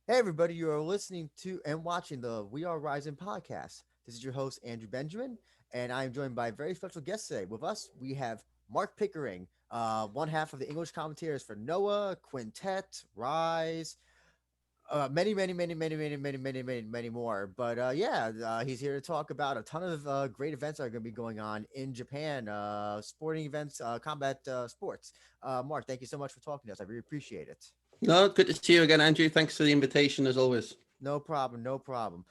Hey, everybody, you are listening to and watching the We Are Rising podcast. This is your host, Andrew Benjamin, and I am joined by a very special guest today. With us, we have Mark Pickering, one half of the English commentators for Noah, Quintet, Rise, many more. But he's here to talk about a ton of great events that are going to be going on in Japan, sporting events, combat sports. Mark, thank you so much for talking to us. I really appreciate it. No, good to see you again, Andrew. Thanks for the invitation as always. No problem, no problem.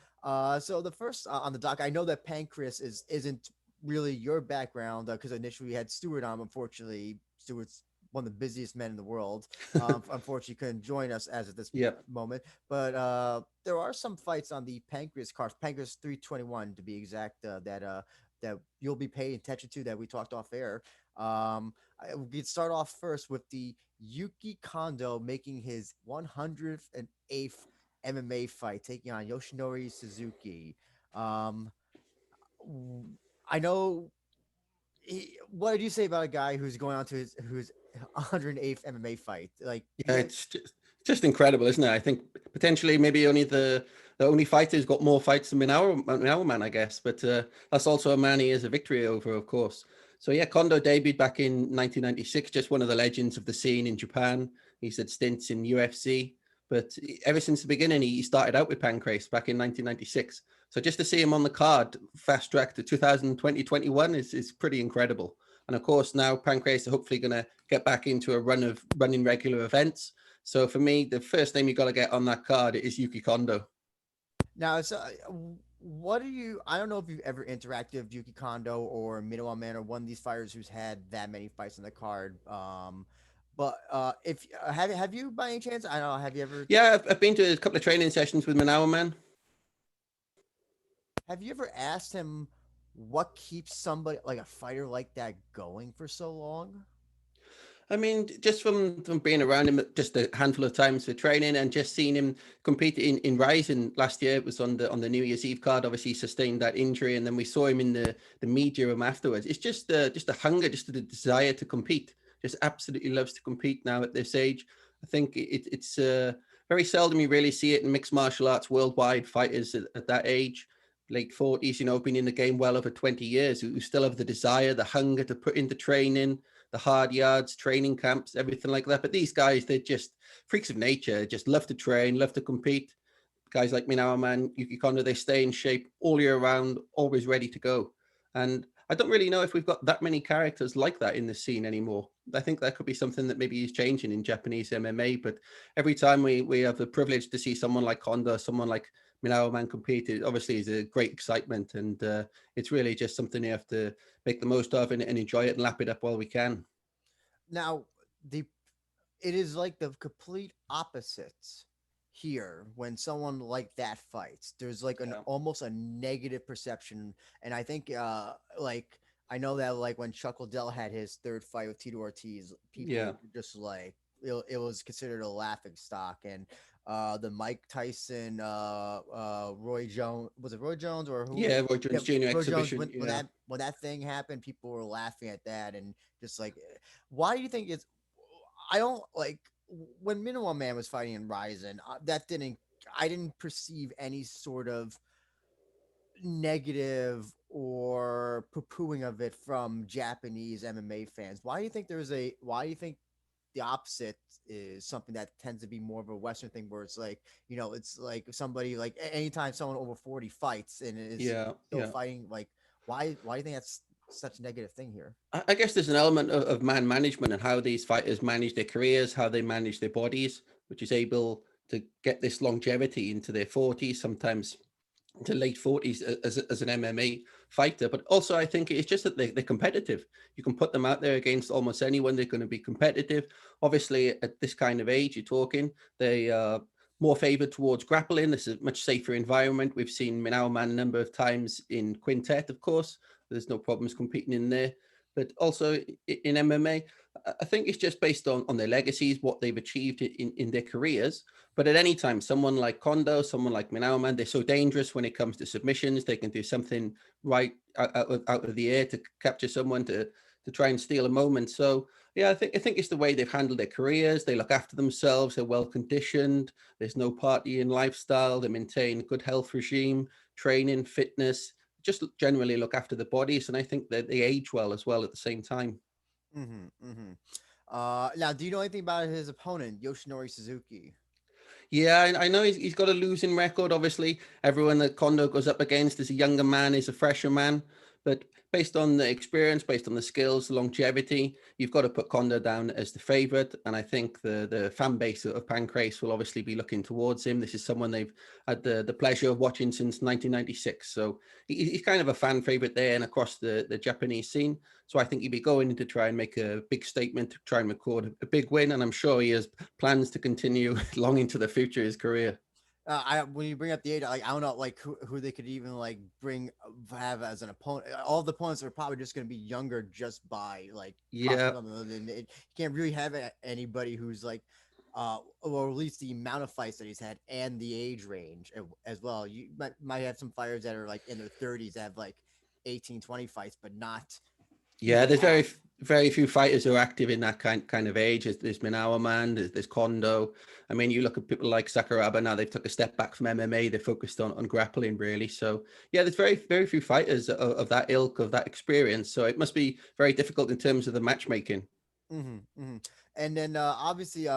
So the first on the doc, I know that Pancrase isn't really your background because initially we had Stewart on. Unfortunately, Stewart's one of the busiest men in the world. Unfortunately, couldn't join us as at this Yep. moment. But there are some fights on the Pancrase card, Pancrase 321 to be exact, that you'll be paying attention to that we talked off air. We could start off first with the Yuki Kondo making his 108th MMA fight, taking on Yoshinori Suzuki. Um, I know. What did you say about a guy who's going on to whose 108th MMA fight? Like Yeah, he, it's just incredible, isn't it? I think potentially maybe only the only fighter who's got more fights than Minawa man, I guess. But that's also a man he has a victory over, of course. So yeah, Kondo debuted back in 1996, just one of the legends of the scene in Japan. He's had stints in UFC, but ever since the beginning, he started out with Pancrase back in 1996. So just to see him on the card, fast track to 2020-21 is pretty incredible. And of course, now Pancrase are hopefully going to get back into a run of running regular events. So for me, the first name you got to get on that card is Yuki Kondo. now it's what do you? I don't know if you've ever interacted with Yuki Kondo or Minowa Man or one of these fighters who's had that many fights on the card. But if have you by any chance? I don't know. Have you ever Yeah, I've been to a couple of training sessions with Manawa man. asked him what keeps somebody like a fighter like that going for so long? I mean, just from being around him just a handful of times for training and just seeing him compete in Rizin last year. It was on the New Year's Eve card. Obviously, he sustained that injury, and then we saw him in the media room afterwards. It's just a hunger, just the desire to compete. Just absolutely loves to compete now at this age. I think it's very seldom you really see it in mixed martial arts worldwide fighters at that age. Late 40s, been in the game well over 20 years, who still have the desire, the hunger to put into training, the hard yards, training camps, everything like that. But these guys, they're just freaks of nature, just love to train, love to compete. Guys like Minawa man, Yuki Kondo, they stay in shape all year round, always ready to go. And I don't really know if we've got that many characters like that in the scene anymore. I think that could be something that maybe is changing in Japanese MMA. But every time we have the privilege to see someone like Kondo, someone like Minawa man compete, it obviously is a great excitement. And it's really just something you have to make the most of and enjoy it and lap it up while we can. Now, the it is like the complete opposites here when someone like that fights. There's like an Yeah. almost a negative perception, and I think like I know that like when Chuck Liddell had his third fight with Tito Ortiz, Yeah. people were just like it was considered a laughing stock, and the Mike Tyson, Roy Jones, was it Roy Jones or who? Yeah, Roy Yeah, Jones Jr. Roy Jones. exhibition. Yeah. When that thing happened, people were laughing at that, and just like, why do you think it's? I don't like when Minimal Man was fighting in Ryzen. That didn't. I didn't perceive any sort of negative or poo-pooing of it from Japanese MMA fans. Why do you think there's a? Why do you think the opposite is something that tends to be more of a Western thing, where it's like it's like somebody like anytime someone over 40 fights and is Yeah. still Yeah. fighting, like why do you think that's such a negative thing here? I guess there's an element of man management and how these fighters manage their careers, how they manage their bodies, which is able to get this longevity into their 40s, sometimes to late 40s as an MMA fighter. But also, I think it's just that they're competitive. You can put them out there against almost anyone. They're going to be competitive. Obviously, at this kind of age, you're talking, they are more favored towards grappling. This is a much safer environment. We've seen Minao Man a number of times in Quintet, of course. There's no problems competing in there. But also in MMA, I think it's just based on their legacies, what they've achieved in their careers. But at any time, someone like Kondo, someone like Minauman, they're so dangerous when it comes to submissions. They can do something right out of the air to capture someone to try and steal a moment. So Yeah, I think it's the way they've handled their careers. They look after themselves. They're well conditioned. There's no partying lifestyle. They maintain a good health regime, training, fitness. Just generally look after the bodies, and I think that they age well as well at the same time. Now, do you know anything about his opponent, Yoshinori Suzuki? Yeah, I know he's got a losing record. Obviously, everyone that Kondo goes up against is a younger man, is a fresher man. But based on the experience, based on the skills, the longevity, you've got to put Kondo down as the favorite. And I think the fan base of Pancrase will obviously be looking towards him. This is someone they've had the pleasure of watching since 1996. So he's kind of a fan favorite there and across the Japanese scene. So I think he'd be going in to try and make a big statement, to try and record a big win. And I'm sure he has plans to continue long into the future of his career. I when you bring up the age, like I don't know, like who they could even like bring have as an opponent. All the opponents are probably just going to be younger, just by like Yeah. prospect. And you can't really have anybody who's like, or at least the amount of fights that he's had and the age range as well. You might have some fighters that are like in their 30s that have like 18, 20 fights, but not Yeah, even there's half. very few fighters who are active in that kind of age. There's Minawa man, there's Kondo. I mean, you look at people like Sakuraba now; they've took a step back from MMA. They're focused on grappling really. So yeah, there's very few fighters of that ilk, of that experience. So it must be very difficult in terms of the matchmaking. And then obviously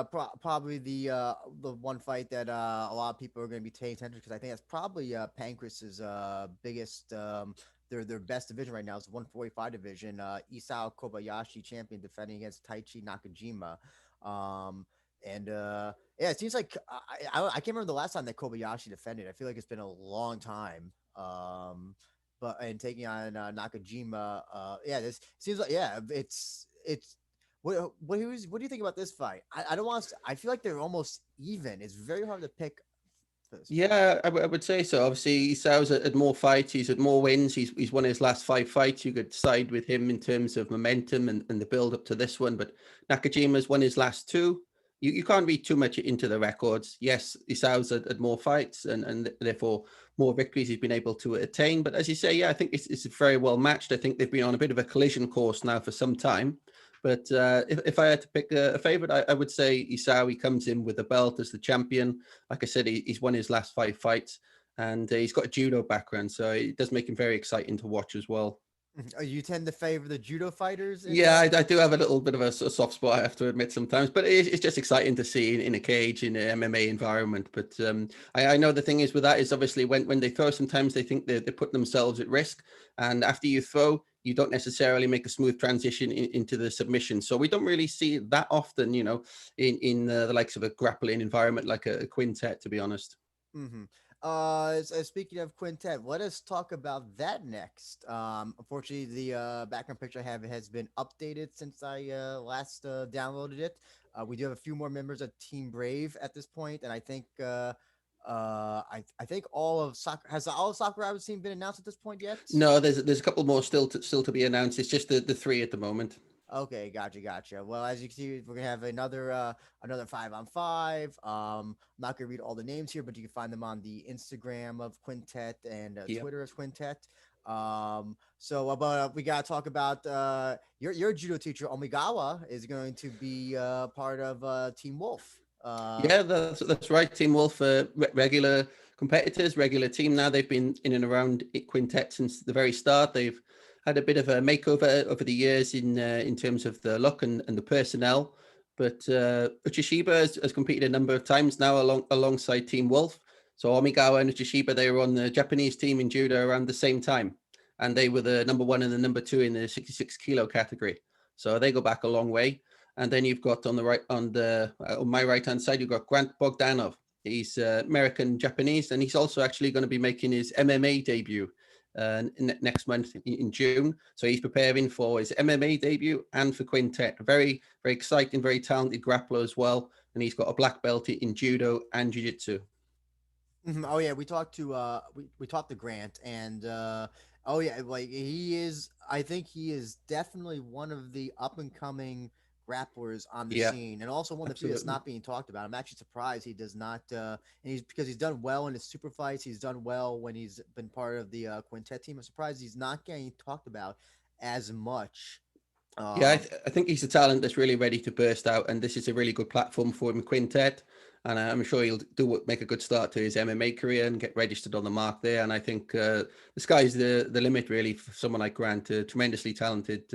probably the one fight that a lot of people are going to be paying attention, because I think that's probably Pancrase's biggest their best division right now is the 145 division. Isao Kobayashi, champion, defending against Taichi Nakajima. Um, and yeah, it seems like I can't remember the last time that Kobayashi defended. I feel like it's been a long time. But and taking on Nakajima, yeah, this seems like, yeah, it's what do you think about this fight? I don't want to. I feel like they're almost even. It's very hard to pick for this fight. Yeah, I would say so. Obviously, Isau's had more fights. He's had more wins. He's won his last 5 fights. You could side with him in terms of momentum and the build up to this one. But Nakajima's won his last two. You can't read too much into the records. Yes, Isau's had more fights and therefore more victories he's been able to attain. But as you say, yeah, I think it's very well matched. I think they've been on a bit of a collision course now for some time. But if I had to pick a favorite, I would say Isao. He comes in with a belt as the champion. Like I said, he's won his last 5 fights, and he's got a judo background, so it does make him very exciting to watch as well. You tend to favor the judo fighters in Yeah, I do have a little bit of a soft spot, I have to admit sometimes, but it's just exciting to see in a cage in an MMA environment. But I know the thing is with that is obviously when they throw, sometimes they think they're putting themselves at risk, and after you throw, you don't necessarily make a smooth transition into the submission. So we don't really see it that often, in the likes of a grappling environment like a quintet, to be honest. Mm-hmm. Speaking of Quintet, let us talk about that next. Unfortunately, the background picture I have has been updated since I last downloaded it. We do have a few more members of Team Brave at this point, and I think I think all of soccer has all of Sakura's team been announced at this point yet? No, there's a couple more still to be announced. It's just the three at the moment. Okay, gotcha. Well, as you can see, we're gonna have another 5-on-5. I'm not gonna read all the names here, but you can find them on the Instagram of Quintet and Yep. Twitter as Quintet. So about we gotta talk about your judo teacher Omigawa is going to be part of Team Wolf. Yeah, that's right. Team Wolf, regular competitors, regular team now. They've been in and around Quintet since the very start. They've had a bit of a makeover over the years in terms of the look and the personnel. But Uchishiba has competed a number of times now alongside Team Wolf. So Omigawa and Uchishiba, they were on the Japanese team in judo around the same time, and they were the number one and the number two in the 66 kilo category. So they go back a long way. And then you've got on my right hand side, you've got Grant Bogdanov. He's American Japanese, and he's also actually going to be making his MMA debut next month in June. So he's preparing for his MMA debut and for Quintet. Very exciting, very talented grappler as well, and he's got a black belt in judo and jiu-jitsu. Oh yeah, we talked to Grant, and oh yeah, like he is. I think he is definitely one of the up and coming grapplers on the Yeah, scene, and also one of the few that's absolutely. not being talked about. I'm actually surprised he does not. And he's because he's done well in his super fights. He's done well when he's been part of the Quintet team. I'm surprised he's not getting talked about as much Yeah, Um, I think he's a talent that's really ready to burst out, and this is a really good platform for him, Quintet. And I'm sure he'll make a good start to his MMA career and get registered on the mark there. And I think the sky's the limit, really, for someone like Grant, a tremendously talented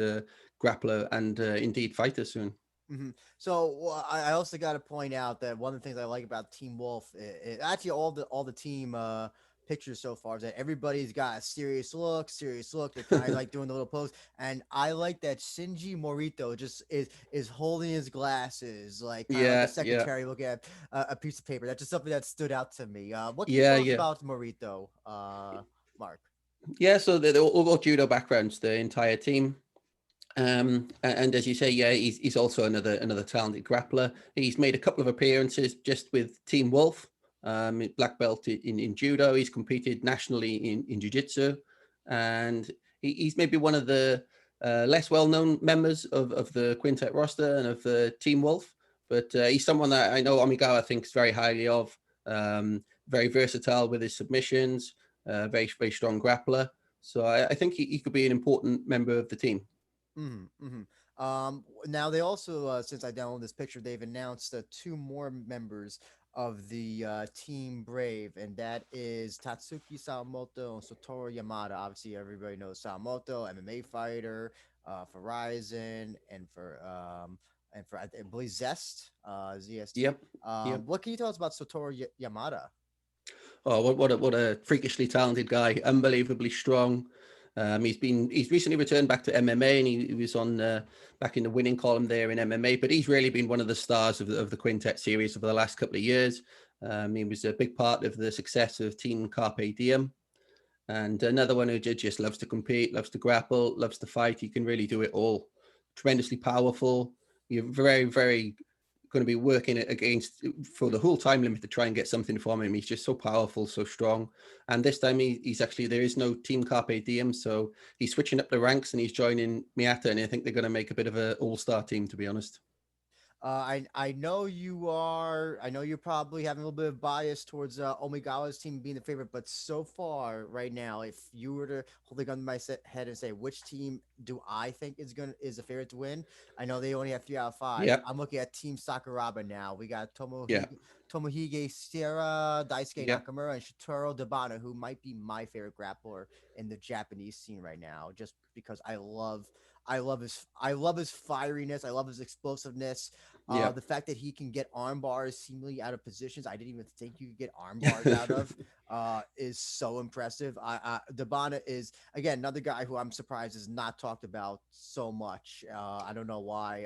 grappler and indeed fighter soon. So I also got to point out that one of the things I like about Team Wolf, actually all the team pictures so far, is that everybody's got a serious look, serious look. They're kind of like doing the little pose, and I like that Shinji Morito just is holding his glasses, like kind of like a Yeah, yeah, secretary looking at a piece of paper. That's just something that stood out to me. What can you yeah, tell us yeah. about Morito, Mark? Yeah, so they're all got judo backgrounds, the entire team. And as you say, yeah, he's also another talented grappler. He's made a couple of appearances just with Team Wolf, black belt in judo. He's competed nationally in jiu-jitsu, and he's maybe one of the less well-known members of the Quintet roster and of the Team Wolf. But he's someone that I know Amigawa thinks very highly of. Very versatile with his submissions, very strong grappler. So I think he could be an important member of the team. Now they also, since I downloaded this picture, they've announced two more members of the Team Brave, and that is Tatsuki Samoto and Satoru Yamada. Obviously, everybody knows Samoto, MMA fighter, for Rizin and for I believe ZST. Yep. Yep. What can you tell us about Satoru Yamada? Oh, what a freakishly talented guy! Unbelievably strong. He's recently returned back to MMA, and he was on back in the winning column there in MMA. But he's really been one of the stars of the Quintet series over the last couple of years. He was a big part of the success of Team Carpe Diem, and another one who just loves to compete, loves to grapple, loves to fight. He can really do it all. Tremendously powerful. You're very going to be working against for the whole time limit to try and get something from him. He's just so powerful, so strong. And this time he's actually, there is no Team Carpe Diem, so he's switching up the ranks and he's joining Miyata, and I think they're going to make a bit of an all-star team, to be honest. I know you are. I know you're probably having a little bit of bias towards Omigawa's team being the favorite, but so far right now, if you were to hold a gun to my head and say which team do I think is the favorite to win, I know they only have 3 out of 5. Yep. I'm looking at Team Sakuraba now. We got Yeah. Tomohige Sierra, Daisuke Yep. Nakamura, and Shitaro Debana, who might be my favorite grappler in the Japanese scene right now, just because I love his fieriness. I love his explosiveness. Yep. The fact that he can get arm bars seemingly out of positions I didn't even think you could get arm bars out of is so impressive. Debana is again another guy who I'm surprised is not talked about so much. I don't know why,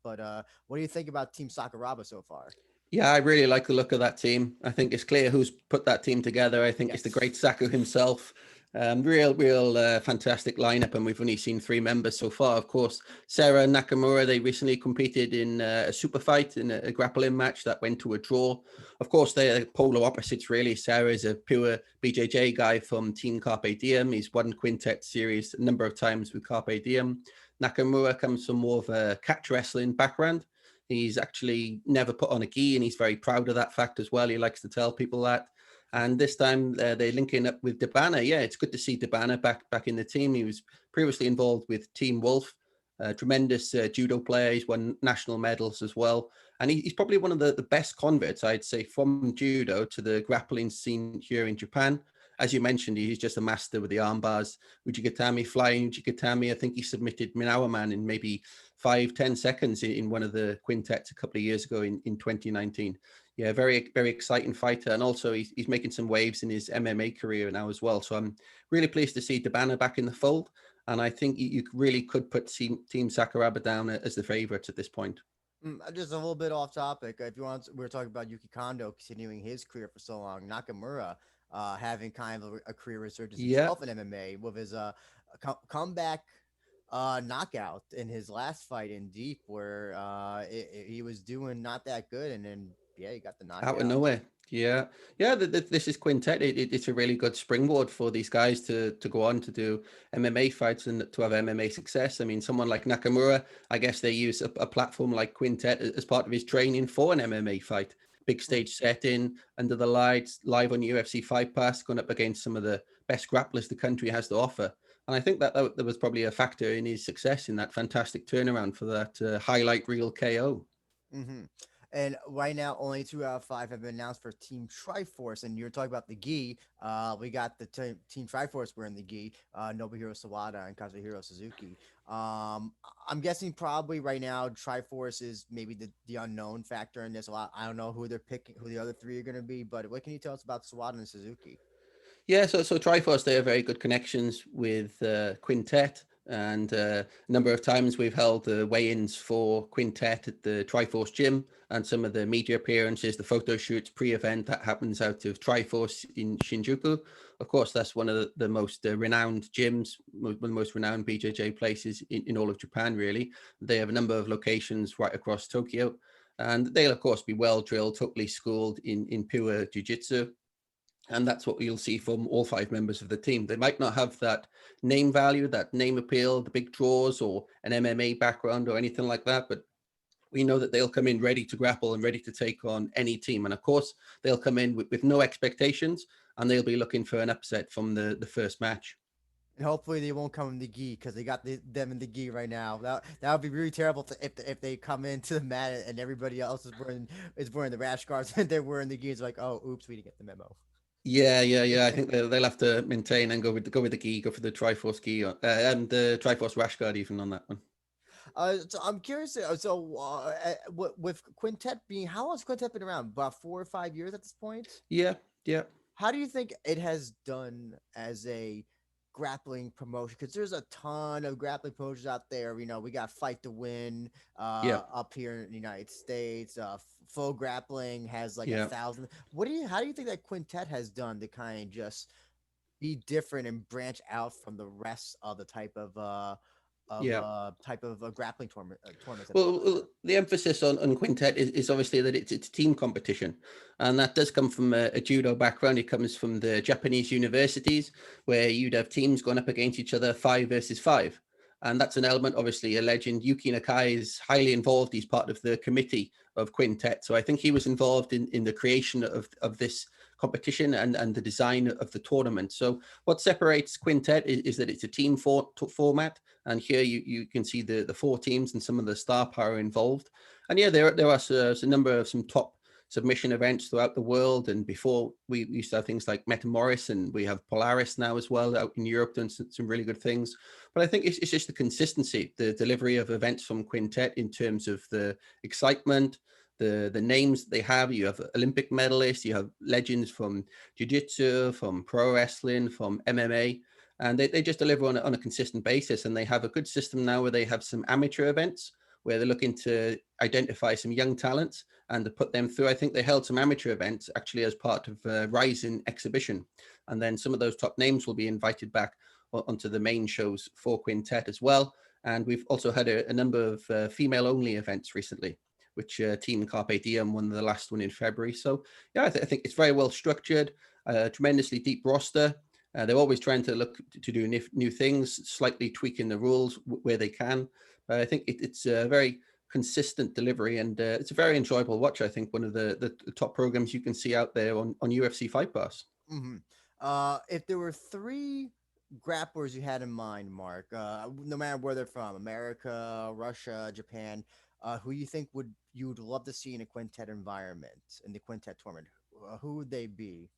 but what do you think about Team Sakuraba so far? Yeah, I really like the look of that team. I think it's clear who's put that team together. I think it's the Yes. great Saku himself. Real fantastic lineup, and we've only seen 3 members so far. Of course, Sarah and Nakamura, they recently competed in a super fight in a grappling match that went to a draw. Of course, they're polar opposites, really. Sarah is a pure BJJ guy from Team Carpe Diem. He's won Quintet series a number of times with Carpe Diem. Nakamura comes from more of a catch wrestling background. He's actually never put on a gi, and he's very proud of that fact as well. He likes to tell people that. And this time they're linking up with Debana. Yeah, it's good to see Debana back in the team. He was previously involved with Team Wolf, tremendous judo player. He's won national medals as well. And he's probably one of the best converts, I'd say, from judo to the grappling scene here in Japan. As you mentioned, he's just a master with the arm bars. Ujigatami, flying Ujigatami. I think he submitted Minawa Man in maybe 5-10 seconds in one of the quintets a couple of years ago in 2019. Yeah, very exciting fighter, and also he's making some waves in his MMA career now as well. So I'm really pleased to see Debana back in the fold, and I think you really could put Team Sakuraba down as the favourites at this point. Just a little bit off topic. If you want, we were talking about Yuki Kondo continuing his career for so long. Nakamura, having kind of a career resurgence Yeah, himself in MMA with his comeback knockout in his last fight in Deep, where he was doing not that good, and then yeah, he got the out of knockout. nowhere. Yeah, yeah. This is Quintet. It's a really good springboard for these guys to go on to do MMA fights and to have MMA success. I mean, someone like Nakamura, I guess they use a platform like Quintet as part of his training for an MMA fight. Big stage setting, under the lights, live on UFC Fight Pass, going up against some of the best grapplers the country has to offer. And I think that was probably a factor in his success in that fantastic turnaround for that highlight reel KO. Mm-hmm. And right now, only 2 out of 5 have been announced for Team Triforce. And you're talking about the gi. We got the Team Triforce wearing the gi. Nobuhiro Sawada and Kazuhiro Suzuki. I'm guessing probably right now Triforce is maybe the unknown factor in this. A lot. I don't know who they're picking, who the other three are going to be. But what can you tell us about Sawada and Suzuki? Yeah, so Triforce, they have very good connections with Quintet, and a number of times we've held the weigh-ins for Quintet at the Triforce gym, and some of the media appearances, the photo shoots pre-event that happens out of Triforce in Shinjuku. Of course, that's one of the most renowned gyms, one of the most renowned BJJ places in all of Japan, really. They have a number of locations right across Tokyo, and they'll, of course, be well drilled, totally schooled in pure jiu-jitsu. And that's what you'll see from all 5 members of the team. They might not have that name value, that name appeal, the big draws, or an MMA background or anything like that, but we know that they'll come in ready to grapple and ready to take on any team. And of course, they'll come in with no expectations, and they'll be looking for an upset from the first match. And hopefully they won't come in the gi because they got them in the gi right now. That would be really terrible if they come into the mat and everybody else is wearing the rash guards and they're wearing the gi. It's like, oh, oops, we didn't get the memo. Yeah. I think they'll have to maintain and go with the gi, go for the Triforce gi, and the Triforce rash guard even on that one. So I'm curious. With Quintet being, how long has Quintet been around? About 4 or 5 years at this point. Yeah. How do you think it has done as a grappling promotion? Because there's a ton of grappling promotions out there. You know, we got Fight to Win Yeah. up here in the United States. Full Grappling has like Yeah. 1,000. How do you think that Quintet has done to kind of just be different and branch out from the rest of the Yeah. type of grappling tournaments that they Well, run? the emphasis on Quintet is obviously that it's a team competition, and that does come from a judo background. It comes from the Japanese universities where you'd have teams going up against each other 5 versus 5, and that's an element. Obviously, a legend, Yuki Nakai, is highly involved. He's part of the committee of Quintet, so I think he was involved in the creation of this competition and the design of the tournament. So what separates Quintet is that it's a team format. And here you can see the 4 teams and some of the star power involved. And yeah, there are a number of some top submission events throughout the world. And before, we used to have things like Metamoris, and we have Polaris now as well out in Europe doing some really good things. But I think it's just the consistency, the delivery of events from Quintet in terms of the excitement, the names they have. You have Olympic medalists, you have legends from jiu-jitsu, from pro wrestling, from MMA, and they just deliver on a consistent basis. And they have a good system now where they have some amateur events where they're looking to identify some young talents and to put them through. I think they held some amateur events actually as part of Rizin exhibition, and then some of those top names will be invited back onto the main shows for Quintet as well. And we've also had a number of female-only events recently, which Team Carpe Diem won the last one in February. So yeah, I think it's very well structured, tremendously deep roster. They're always trying to look to do new things, slightly tweaking the rules where they can. But I think it's a very consistent delivery, and it's a very enjoyable watch. I think one of the top programs you can see out there on UFC Fight Pass. Mm-hmm. If there were 3 grapplers you had in mind, Mark, no matter where they're from, America, Russia, Japan, who you think you would love to see in a quintet environment in the quintet tournament, who would they be?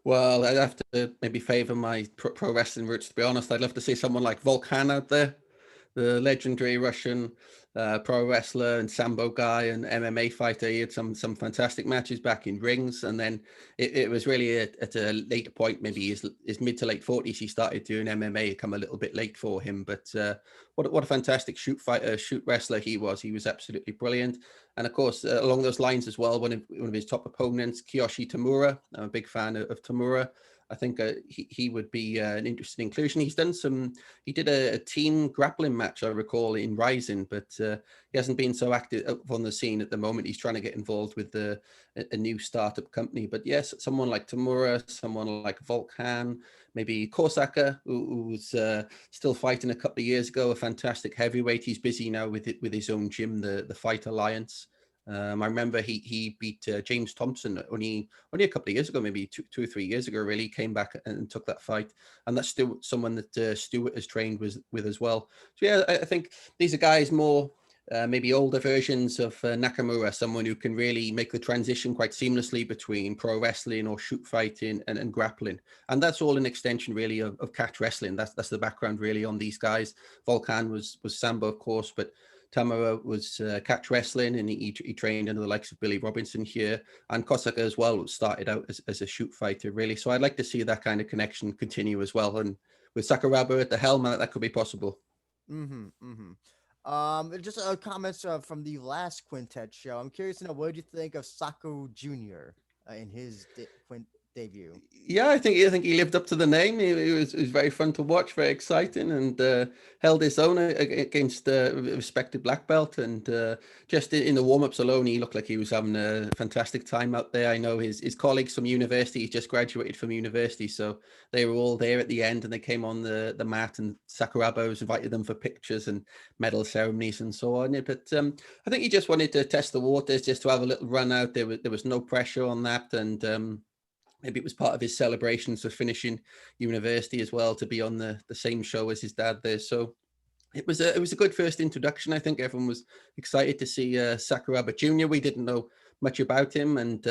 Well, I'd have to maybe favor my pro wrestling roots, to be honest. I'd love to see someone like Volkan out there, the legendary Russian pro wrestler and sambo guy and MMA fighter. He had some fantastic matches back in rings, and then it was really at a later point, maybe his mid to late 40s, he started doing MMA. It come a little bit late for him, but what a fantastic shoot wrestler he was. He was absolutely brilliant. And of course, along those lines as well, one of his top opponents, Kiyoshi Tamura. I'm a big fan of Tamura. I think he would be an interesting inclusion. He did a team grappling match, I recall, in Rizin, but he hasn't been so active on the scene at the moment. He's trying to get involved with a new startup company. But yes, someone like Tamura, someone like Volkan, maybe Korsaka, who was still fighting a couple of years ago, a fantastic heavyweight. He's busy now with his own gym, the Fight Alliance. I remember he beat James Thompson only a couple of years ago, maybe two or 3 years ago. Really came back and took that fight, and that's still someone that Stewart has trained with as well. So yeah, I think these are guys more maybe older versions of Nakamura, someone who can really make the transition quite seamlessly between pro wrestling or shoot fighting and grappling, and that's all an extension really of catch wrestling. That's the background really on these guys. Volkan was sambo, of course, but Tamura was catch wrestling, and he trained under the likes of Billy Robinson here, and Kosaka as well started out as a shoot fighter, really. So I'd like to see that kind of connection continue as well. And with Sakuraba at the helm, that could be possible. Just comments from the last Quintet show. I'm curious to know, what did you think of Saku Jr. In his debut? Yeah, I think he lived up to the name. It was very fun to watch, very exciting, and held his own against a respected black belt. And just in the warm-ups alone, he looked like he was having a fantastic time out there. I know his colleagues from university, he's just graduated from university, so they were all there at the end, and they came on the mat, and Sakuraba was invited them for pictures and medal ceremonies and so on. But I think he just wanted to test the waters, just to have a little run out. There was no pressure on that, and maybe it was part of his celebrations for finishing university as well, to be on the same show as his dad there. So it was a good first introduction. I think everyone was excited to see Sakuraba Jr. We didn't know much about him, and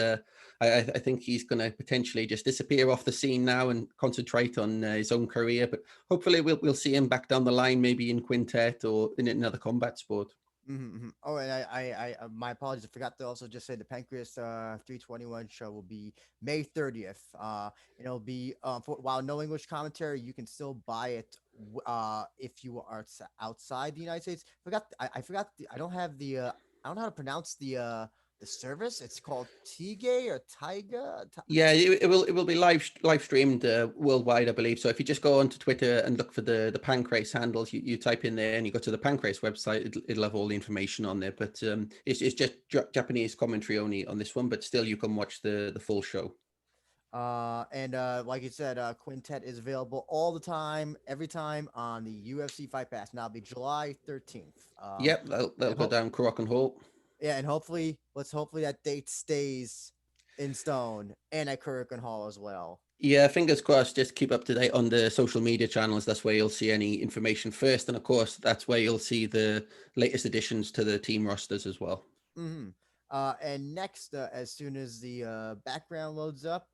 I think he's going to potentially just disappear off the scene now and concentrate on his own career. But hopefully we'll see him back down the line, maybe in Quintet or in another combat sport. Oh, and I my apologies. I forgot to also just say the Pancrase 321 show will be May 30th. It'll be while no English commentary, you can still buy it if you are outside the United States. I forgot I don't have the I don't know how to pronounce the service. It's called Tige or Taiga. Yeah, it will be live streamed worldwide, I believe. So if you just go onto Twitter and look for the Pancrase handles, you type in there and you go to the Pancrase website, it'll have all the information on there. But it's just Japanese commentary only on this one, but still you can watch the full show. And like you said, Quintet is available all the time, every time on the UFC Fight Pass. Now it'll be July 13th. Yep, that'll go down Crock and Hall. Yeah, and hopefully that date stays in stone and at Kurikan Hall as well. Yeah, fingers crossed. Just keep up to date on the social media channels. That's where you'll see any information first, and of course, that's where you'll see the latest additions to the team rosters as well. And next, as soon as the background loads up,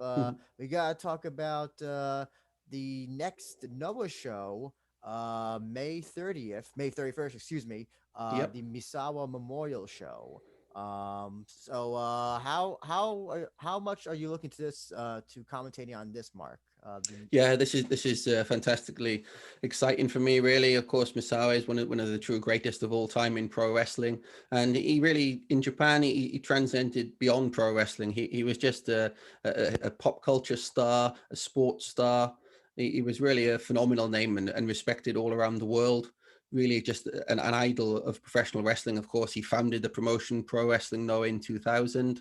we gotta talk about the next Noah show, May 31st, excuse me. The Misawa Memorial Show. So how much are you looking to this to commentating on this, Mark? Yeah, this is fantastically exciting for me, really. Of course, Misawa is one of the true greatest of all time in pro wrestling, and he really, in Japan, he transcended beyond pro wrestling. He was just a pop culture star, a sports star. He was really a phenomenal name and respected all around the world. Really just an idol of professional wrestling. Of course, he founded the promotion Pro Wrestling Noah in 2000.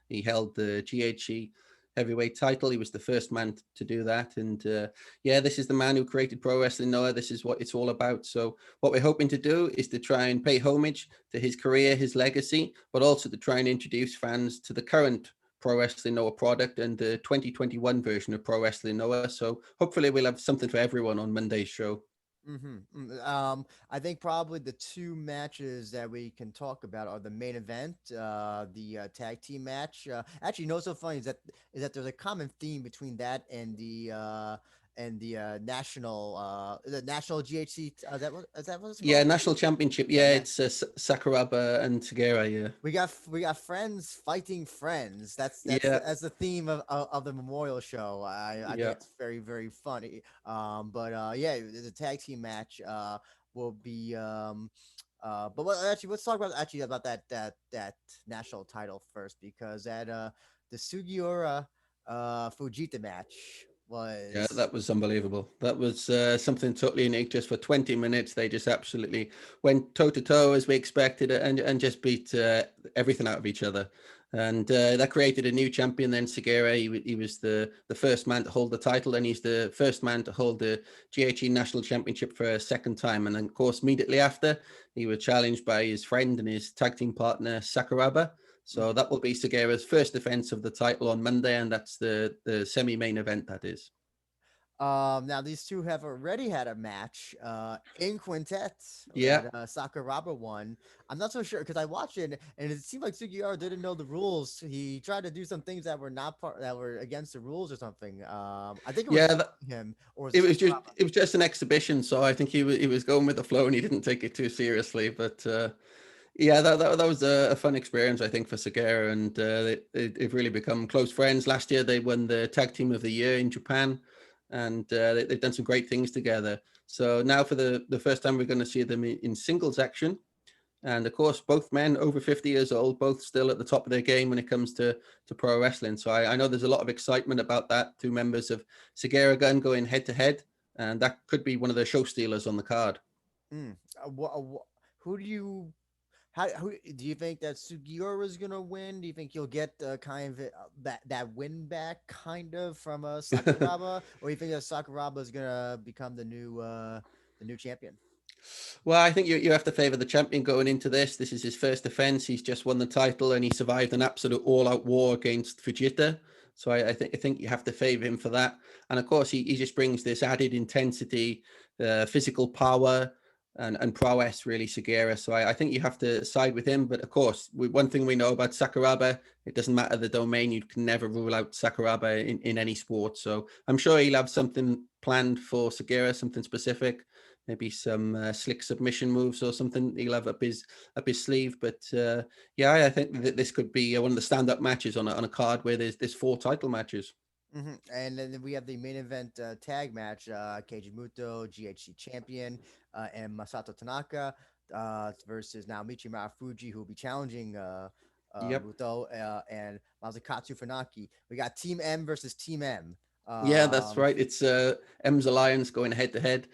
He held the GHC heavyweight title. He was the first man to do that. And yeah, this is the man who created Pro Wrestling Noah. This is what it's all about. So what we're hoping to do is to try and pay homage to his career, his legacy, but also to try and introduce fans to the current Pro Wrestling Noah product and the 2021 version of Pro Wrestling Noah. So hopefully we'll have something for everyone on Monday's show. I think probably the two matches that we can talk about are the main event, the tag team match. Actually, you know what's so funny is that there's a common theme between that and the national GHC. Is that what it's called? Yeah, national championship. Yeah, it's Sakuraba and Tagera. Yeah, we got friends fighting friends. That's the theme of the memorial show. I think it's very, very funny. But the tag team match will be but let's talk about that national title first, because the Sugiura Fujita match was... Yeah, that was unbelievable. That was something totally unique. Just for 20 minutes, they just absolutely went toe to toe as we expected, and just beat everything out of each other. And that created a new champion. Then Segura, he was the first man to hold the title, and he's the first man to hold the GHC National Championship for a second time. And then, of course, immediately after, he was challenged by his friend and his tag team partner Sakuraba. So that will be Sugiura's first defense of the title on Monday, and that's the semi-main event, that is. Now these two have already had a match in Quintet Yeah. that Sakuraba won. I'm not so sure because I watched it and it seemed like Sugiura didn't know the rules. He tried to do some things that were not that were against the rules or something. I think it was him or was it was just an exhibition, so I think he was going with the flow and he didn't take it too seriously. But yeah, that was a fun experience, I think, for Sugiura, and they've really become close friends. Last year they won the Tag Team of the Year in Japan, and they've done some great things together. So now for the first time we're going to see them in singles action. And of course, both men over 50 years old, both still at the top of their game when it comes to pro wrestling. So I know there's a lot of excitement about that. Two members of Sugiura Gun going head to head, and that could be one of the show stealers on the card. Who do you who do you think that Sugiura is gonna win? Do you think you'll get kind of that win back kind of from Sakuraba, or do you think that Sakuraba is gonna become the new champion? Well, I think you have to favor the champion going into this. This is his first defense. He's just won the title and he survived an absolute all-out war against Fujita. So I think you have to favor him for that. And of course, he just brings this added intensity, physical power, and prowess, really, Sugiura. So I think you have to side with him. But of course, one thing we know about Sakuraba, it doesn't matter the domain. You can never rule out Sakuraba in any sport. So I'm sure he'll have something planned for Sugiura, something specific. Maybe some slick submission moves or something he'll have up his sleeve. But yeah, I think that this could be one of the stand-up matches on a card where there's 4 title matches. And then we have the main event tag match: Keiji Muto, GHC champion, and Masato Tanaka versus Naomichi Marufuji, who will be challenging Muto and Masakatsu Funaki. We got Team M versus Team M. Yeah, that's right. It's M's Alliance going head to head.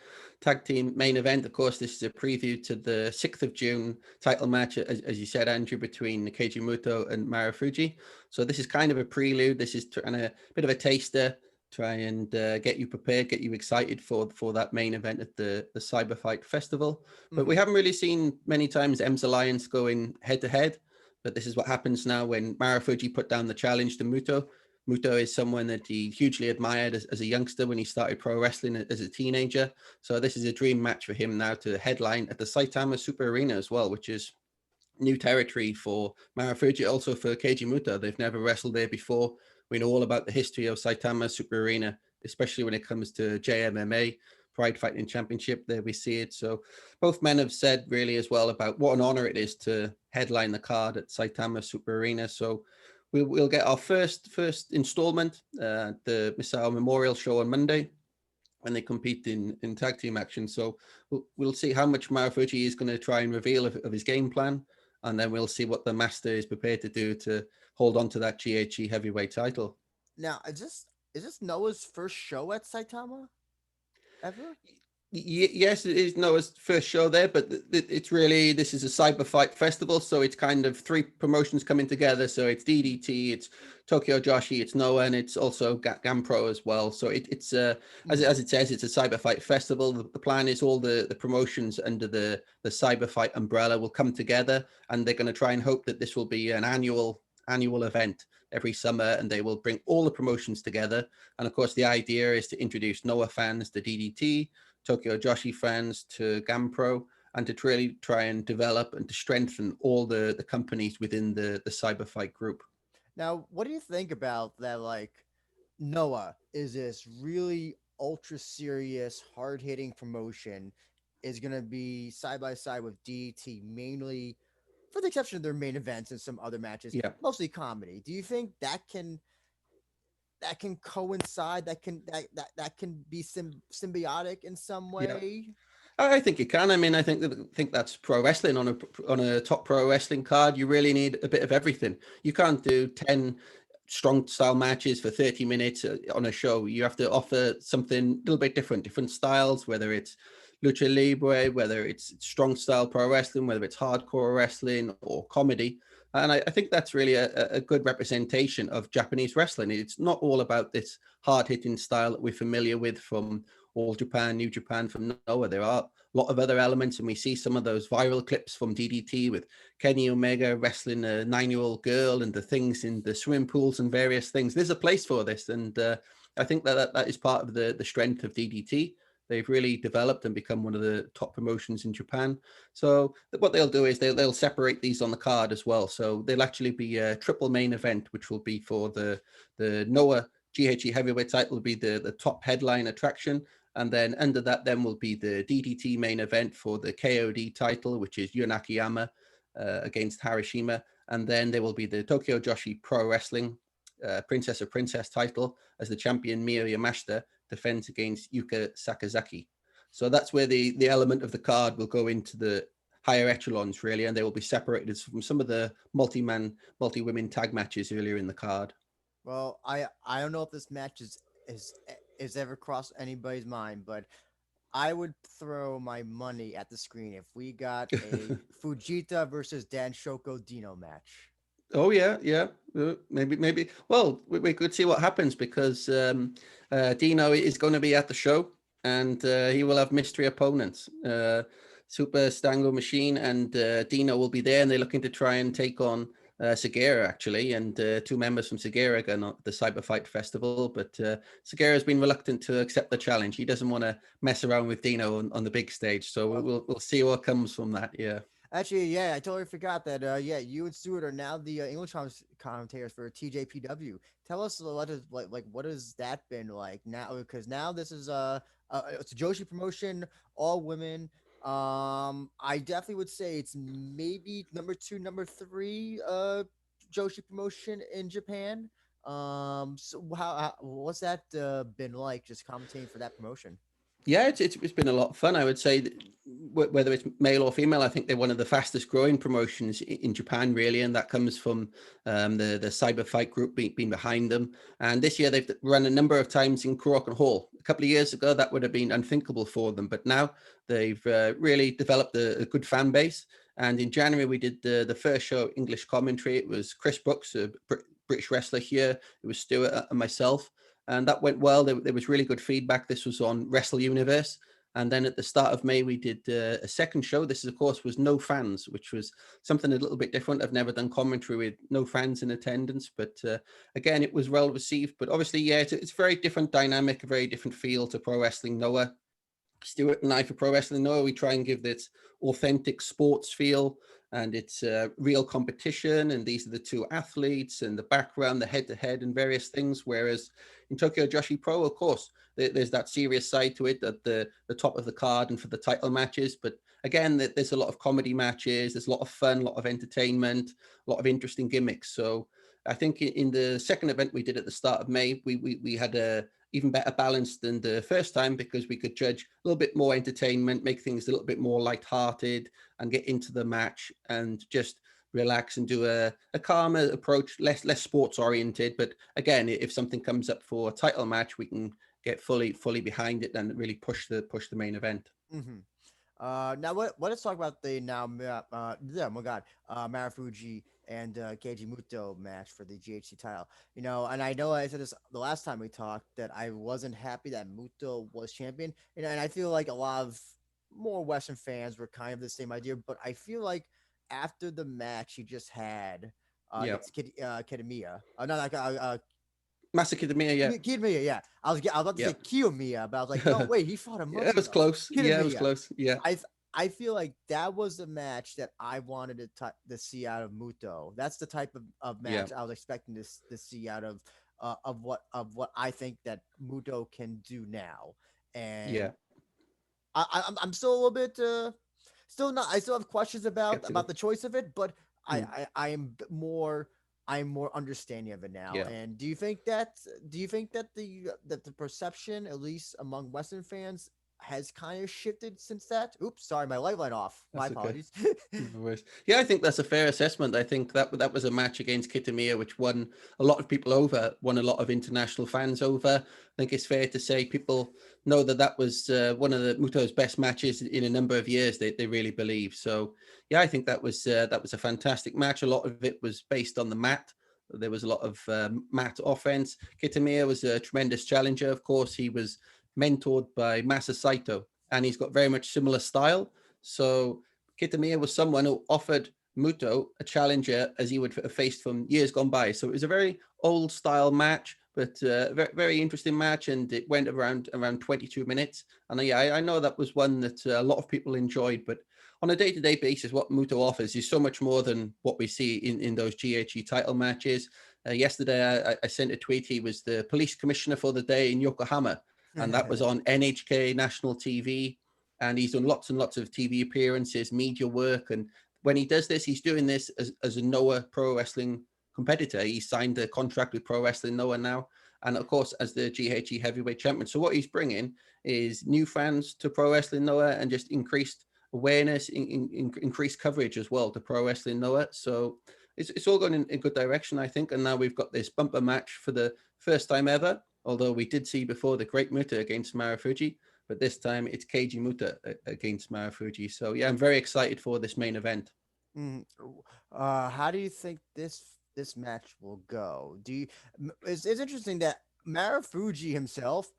Tag team main event. Of course, this is a preview to the 6th of June title match, as you said, Andrew, between Keiji Muto and Marufuji. So this is kind of a prelude. This is a bit of a taster, try and get you prepared, get you excited for that main event at the Cyberfight Festival. But we haven't really seen many times M's Alliance going head to head. But this is what happens now when Marufuji put down the challenge to Muto. Muto is someone that he hugely admired as a youngster when he started pro wrestling as a teenager. So this is a dream match for him now to headline at the Saitama Super Arena as well, which is new territory for Marufuji, also for Keiji Muto. They've never wrestled there before. We know all about the history of Saitama Super Arena, especially when it comes to JMMA, Pride Fighting Championship. There we see it. So both men have said really as well about what an honor it is to headline the card at Saitama Super Arena. So we'll get our first installment, the Misawa Memorial Show on Monday, when they compete in tag team action. So we'll see how much Marufuji is going to try and reveal of his game plan, and then we'll see what the master is prepared to do to hold on to that GHC heavyweight title. Now, is this Noah's first show at Saitama ever? Yes, it is Noah's first show there, but it's really, this is a Cyberfight festival, so it's kind of 3 promotions coming together. So it's DDT, it's Tokyo Joshi, it's Noah, and it's also GAMPRO as well. So it's as it says, it's a Cyberfight festival. The plan is all the promotions under the Cyberfight umbrella will come together, and they're going to try and hope that this will be an annual event every summer, and they will bring all the promotions together. And of course, the idea is to introduce Noah fans to DDT, Tokyo Joshi fans to GAMPRO, and to really try and develop and to strengthen all the companies within the Cyberfight group. Now, what do you think about that? Like, Noah is this really ultra serious, hard hitting promotion, is going to be side by side with DDT, mainly for the exception of their main events and some other matches, mostly comedy. Do you think that can coincide, that can be symbiotic in some way? I think it can. I mean, I think that's pro wrestling. On a top pro wrestling card, you really need a bit of everything. You can't do 10 strong style matches for 30 minutes on a show. You have to offer something a little bit different styles, whether it's lucha libre, whether it's strong style pro wrestling, whether it's hardcore wrestling or comedy. And I think that's really a good representation of Japanese wrestling. It's not all about this hard-hitting style that we're familiar with from All Japan, New Japan from Noah. There are a lot of other elements, and we see some of those viral clips from DDT with Kenny Omega wrestling a 9-year-old girl and the things in the swimming pools and various things. There's a place for this, and I think that is part of the strength of DDT. They've really developed and become one of the top promotions in Japan. So what they'll do is they'll separate these on the card as well. So there'll actually be a triple main event, which will be for the Noah GHC heavyweight title will be the top headline attraction. And then under that then will be the DDT main event for the KOD title, which is Yun Akiyama against Harashima. And then there will be the Tokyo Joshi Pro Wrestling Princess of Princess title as the champion Miyo Yamashita defends against Yuka Sakazaki. So that's where the element of the card will go into the higher echelons, really, and they will be separated from some of the multi-women tag matches earlier in the card. Well, I don't know if this match is ever crossed anybody's mind, but I would throw my money at the screen if we got a Fujita versus Dan Shoko Dino match. Oh yeah, maybe. Well, we could see what happens because Dino is going to be at the show, and he will have mystery opponents. Super Stango Machine and Dino will be there, and they're looking to try and take on Segura actually, and 2 members from Segura going on the Cyberfight Festival. But Segura has been reluctant to accept the challenge. He doesn't want to mess around with Dino on the big stage. So we'll see what comes from that. Yeah. Actually, yeah, I totally forgot that. You and Stuart are now the English commentators for TJPW. Tell us what has that been like now? Because now this is it's a Joshi promotion, all women. I definitely would say it's maybe number 2, number 3 Joshi promotion in Japan. So what's that been like? Just commentating for that promotion? Yeah, it's been a lot of fun. I would say that whether it's male or female, I think they're one of the fastest growing promotions in Japan, really, and that comes from the Cyberfight group being behind them. And this year they've run a number of times in Kurokan Hall. A couple of years ago, that would have been unthinkable for them, but now they've really developed a good fan base. And in January, we did the first show English commentary. It was Chris Brooks, a British wrestler here. It was Stuart and myself. And that went well. There was really good feedback. This was on Wrestle Universe. And then at the start of May, we did a second show. This, of course, was no fans, which was something a little bit different. I've never done commentary with no fans in attendance. But again, it was well received. But obviously, yeah, it's a very different dynamic, a very different feel to Pro Wrestling Noah. Stuart and I, for Pro Wrestling Noah, we try and give this authentic sports feel, and it's real competition, and these are the 2 athletes and the background, the head-to-head and various things. Whereas in Tokyo Joshi Pro, of course, there's that serious side to it at the top of the card and for the title matches. But again, there's a lot of comedy matches, there's a lot of fun, a lot of entertainment, a lot of interesting gimmicks. So I think in the second event we did at the start of May, we had a even better balance than the first time, because we could judge a little bit more entertainment, make things a little bit more lighthearted, and get into the match and just relax and do a calmer approach, less sports oriented. But again, if something comes up for a title match, we can get fully behind it and really push the main event. Mm-hmm. Now let's talk about the Marufuji and Keiji Muto match for the GHC title. And I know I said this the last time we talked that I wasn't happy that Muto was champion, and I feel like a lot of more Western fans were kind of the same idea. But I feel like after the match he just had, it's Kitamiya, Masa Kitamiya, yeah. Kitamiya, yeah. I was about to say Kiyomiya, but I was like, no, wait, he fought a month ago. It was close. Kitamiya. Yeah, it was close. Yeah. I feel like that was the match that I wanted to see out of Muto. That's the type of match I was expecting to see out of what I think that Muto can do now. And I'm still a little bit still not. I still have questions about the choice of it, but I'm more understanding of it now. Yeah. And do you think that the perception, at least among Western fans, has kind of shifted since that? Oops, sorry, my light went off. My apologies. Yeah, I think that's a fair assessment. I think that was a match against Kitamiya which won a lot of people over, won a lot of international fans over. I think it's fair to say people know that was one of the Muto's best matches in a number of years. They really believe. So yeah, I think that was a fantastic match. A lot of it was based on the mat. There was a lot of mat offense. Kitamiya was a tremendous challenger. Of course, he was mentored by Masa Saito, and he's got very much similar style. So Kitamiya was someone who offered Muto a challenger as he would have faced from years gone by. So it was a very old style match, but very, very interesting match, and it went around 22 minutes. And yeah, I know that was one that a lot of people enjoyed, but on a day-to-day basis, what Muto offers is so much more than what we see in those GHE title matches. Yesterday, I sent a tweet. He was the police commissioner for the day in Yokohama, and that was on NHK national TV. And he's done lots and lots of TV appearances, media work. And when he does this, he's doing this as a Noah Pro Wrestling competitor. He signed a contract with Pro Wrestling Noah now. And of course, as the GHE heavyweight champion. So what he's bringing is new fans to Pro Wrestling Noah and just increased awareness, increased coverage as well to Pro Wrestling Noah. So it's all going in a good direction, I think. And now we've got this bumper match for the first time ever, although we did see before the Great Muta against Marufuji, but this time it's Keiji Muto against Marufuji. So yeah, I'm very excited for this main event. Mm. How do you think this match will go? It's interesting that Marufuji himself,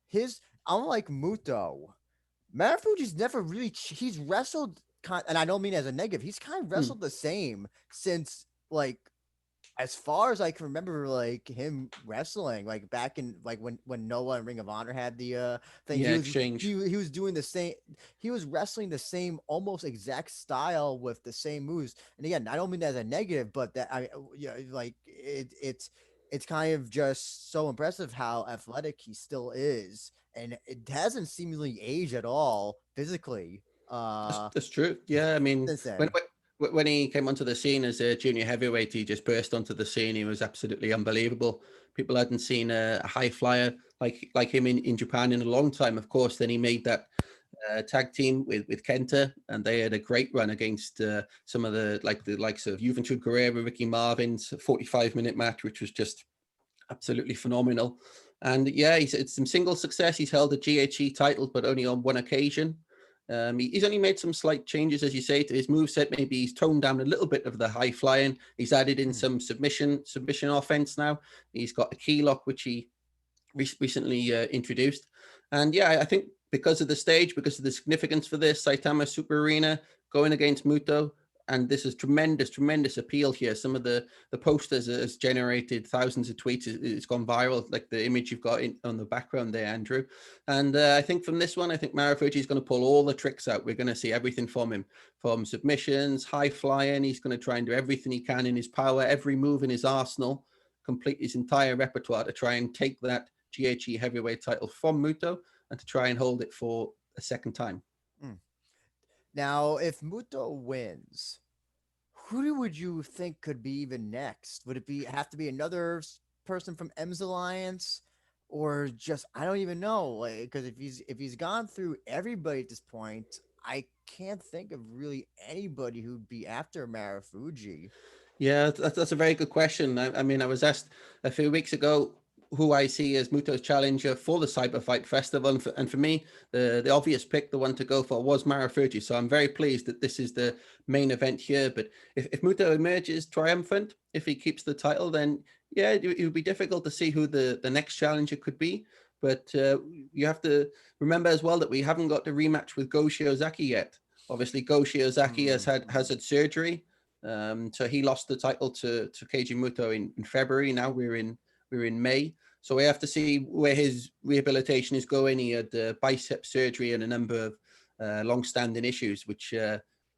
his unlike Muto, Marufuji's never really he's wrestled and I don't mean as a negative. He's kind of wrestled the same since like as far as I can remember, like him wrestling, like back in like when Noah and Ring of Honor had the thing, Yeah, exchange. he was doing the same. He was wrestling the same, almost exact style with the same moves. And again, I don't mean that as a negative, but that yeah, like it's kind of just so impressive how athletic he still is, and it hasn't seemingly aged at all physically. That's true. Yeah, I mean, Since when then. when he came onto the scene as a junior heavyweight, he just burst onto the scene. He was absolutely unbelievable. People hadn't seen a high flyer like him in Japan in a long time. Of course, then he made that tag team with Kenta, and they had a great run against some of the likes of Juventud Guerrero, Ricky Marvin's 45-minute match, which was just absolutely phenomenal. And yeah, he's had some single success. He's held the GHE title, but only on one occasion. He's only made some slight changes, as you say, to his moveset. Maybe he's toned down a little bit of the high flying. He's added in some submission offense now. He's got a key lock, which he recently introduced. And yeah, I think because of the stage, because of the significance for this, Saitama Super Arena going against Muto, and this is tremendous appeal here. Some of the posters has generated thousands of tweets. It's gone viral, like the image you've got on the background there, Andrew. And I think from this one, I think Marufuji is going to pull all the tricks out. We're going to see everything from him, from submissions, high flying. He's going to try and do everything he can in his power, every move in his arsenal, complete his entire repertoire to try and take that GHE heavyweight title from Muto and to try and hold it for a second time. Now, if Muto wins, who would you think could be even next? Would it be have to be another person from M's Alliance, or just I don't even know? Because if he's gone through everybody at this point, I can't think of really anybody who'd be after Marufuji. Yeah, that's a very good question. I mean, I was asked a few weeks ago who I see as Muto's challenger for the Cyberfight Festival. And for me, the obvious pick, the one to go for, was Marufuji. So I'm very pleased that this is the main event here. But if Muto emerges triumphant, if he keeps the title, then yeah, it would be difficult to see who the next challenger could be. But you have to remember as well that we haven't got the rematch with Go Shiozaki yet. Obviously, Go Shiozaki has had surgery. So he lost the title to Keiji Muto in February. Now we're in May. So we have to see where his rehabilitation is going. He had bicep surgery and a number of long-standing issues, which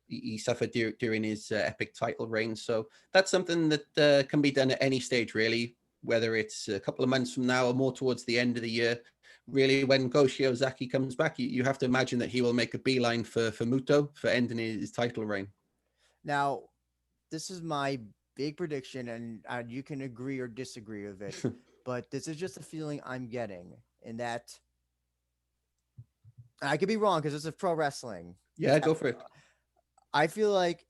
he suffered during his epic title reign. So that's something that can be done at any stage, really, whether it's a couple of months from now or more towards the end of the year. Really, when Go Shiozaki comes back, you have to imagine that he will make a beeline for Muto for ending his title reign. Now, this is my big prediction, and you can agree or disagree with it, but this is just a feeling I'm getting, in that I could be wrong because this is pro wrestling. Yeah, go for it. I feel like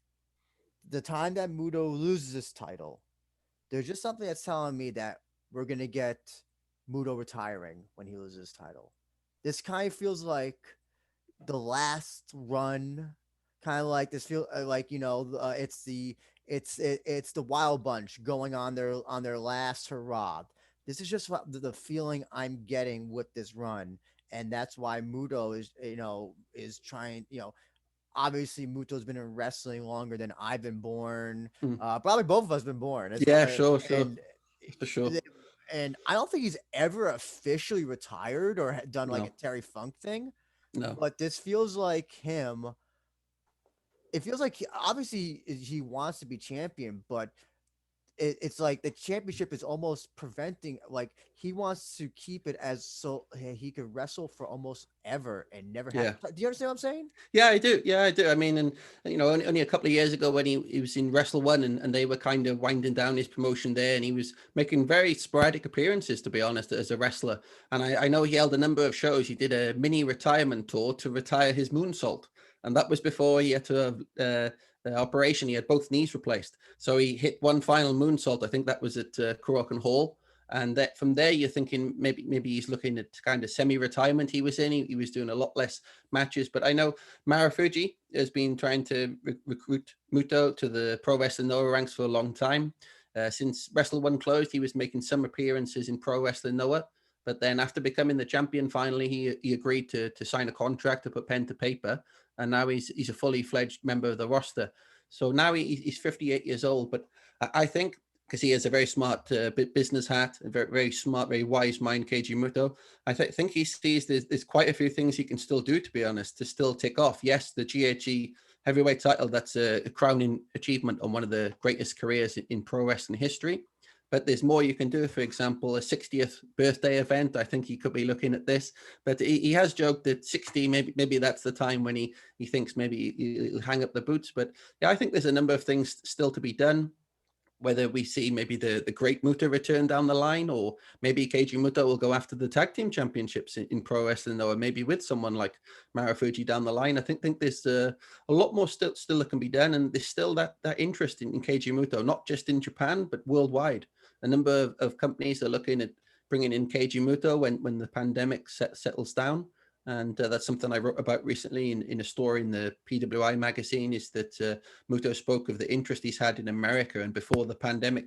the time that Muto loses this title, there's just something that's telling me that we're gonna get Muto retiring when he loses his title. This kind of feels like the last run, kind of like this feel like it's the Wild Bunch going on their last hurrah. This is just what the feeling I'm getting with this run, and that's why Muto is trying. Obviously Muto's been in wrestling longer than I've been born. Mm. Probably both of us been born. Yeah, sure, sure, And for sure. and I don't think he's ever officially retired or done like a No, Terry Funk thing. no. But this feels like him. It feels like obviously he wants to be champion, but it's like the championship is almost preventing, like he wants to keep it as so he could wrestle for almost ever and never have. Yeah. Do you understand what I'm saying? Yeah, I do. Yeah, I do. I mean, and only a couple of years ago when he was in Wrestle One, and they were kind of winding down his promotion there, and he was making very sporadic appearances, to be honest, as a wrestler. And I know he held a number of shows. He did a mini retirement tour to retire his moonsault, and that was before he had to have operation. He had both knees replaced, so he hit one final moonsault. I think that was at Kurokan Hall. And that from there, you're thinking maybe he's looking at kind of semi-retirement. He was in. He was doing a lot less matches, but I know Marufuji has been trying to recruit Muto to the Pro Wrestling Noah ranks for a long time. Since Wrestle One closed, he was making some appearances in Pro Wrestling Noah, but then after becoming the champion, finally he agreed to sign a contract, to put pen to paper, and now he's a fully fledged member of the roster. So now he's 58 years old, but I think, because he has a very smart business hat, a very, very smart, very wise mind, Keiji Muto. I think he sees there's quite a few things he can still do, to be honest, to still tick off. Yes, the GHC heavyweight title, that's a crowning achievement on one of the greatest careers in pro wrestling history. But there's more you can do. For example, a 60th birthday event. I think he could be looking at this. But he has joked that 60, maybe that's the time when he thinks maybe he'll hang up the boots. But yeah, I think there's a number of things still to be done. Whether we see maybe the great Muta return down the line, or maybe Keiji Muto will go after the tag team championships in pro wrestling, or maybe with someone like Marufuji down the line. I think there's a lot more still that can be done, and there's still that interest in Keiji Muto, not just in Japan but worldwide. A number of companies are looking at bringing in Keiji Muto when the pandemic settles down. And that's something I wrote about recently in a story in the PWI magazine, is that Muto spoke of the interest he's had in America, and before the pandemic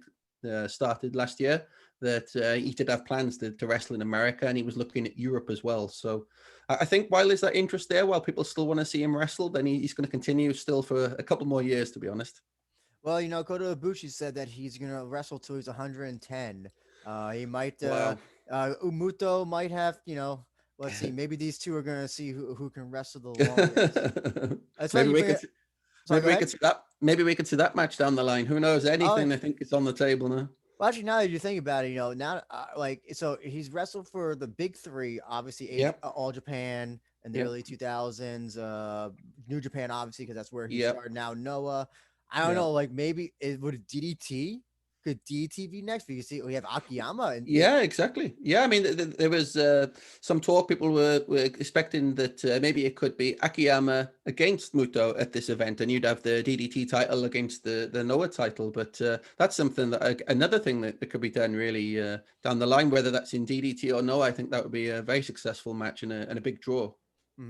started last year, that he did have plans to wrestle in America, and he was looking at Europe as well. So I think while there's that interest there, while people still want to see him wrestle, then he's going to continue still for a couple more years, to be honest. Well, Kota Ibushi said that he's gonna wrestle till he's 110. He might Wow. Umuto might have, let's see, maybe these two are gonna see who can wrestle the longest. That's funny maybe you we bring could it. Sorry, maybe go we ahead. could see that. Maybe we could see that match down the line. Who knows? Oh, Anything, I think, is on the table now. well, actually, now that you think about it, now like so he's wrestled for the big three, obviously Yep. All Japan in the Yep. early 2000s, New Japan obviously because that's where he Yep. started. Now Noah, I don't Yeah. know, like maybe it would DDT. Could DDT be next? Because see, we have Akiyama and Yeah, exactly. Yeah, I mean, there was some talk. People were expecting that maybe it could be Akiyama against Muto at this event, and you'd have the DDT title against the Noah title. But that's something that another thing that could be done really down the line, whether that's in DDT or no. I think that would be a very successful match and a big draw.